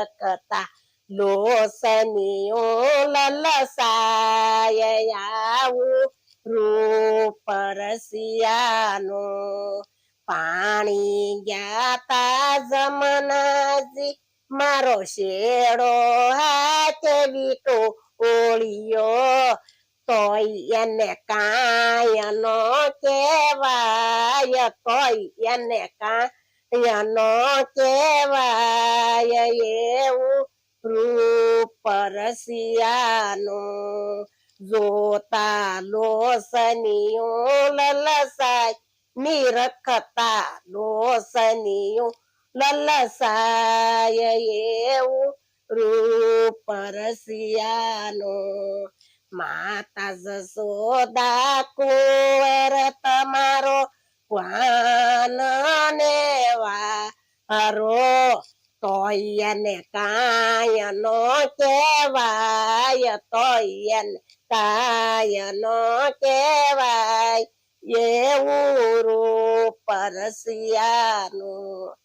રખતા લોસનિયું લલસાય આવું રૂપ રસિયાનું પાણી ગયા જમનાજી મારો શેડો હાથે વીટો ઓળિયો તોય એને કાંઈ નો કહેવાય તોય એને કાંઈ નો કહેવાય એવું રૂપ રસિયાનું જોતા લોસનિયું લલસાય નિરખતા લોસનિયું લલસાય એવું રૂપ રસિયાનું માતા જસોદા કુંવર તમારો વાન ને વારો તોય એને કાંઈ નો કહેવાય તોય એને કાંઈ નો કહેવાય એવું રૂપ રસિયાનું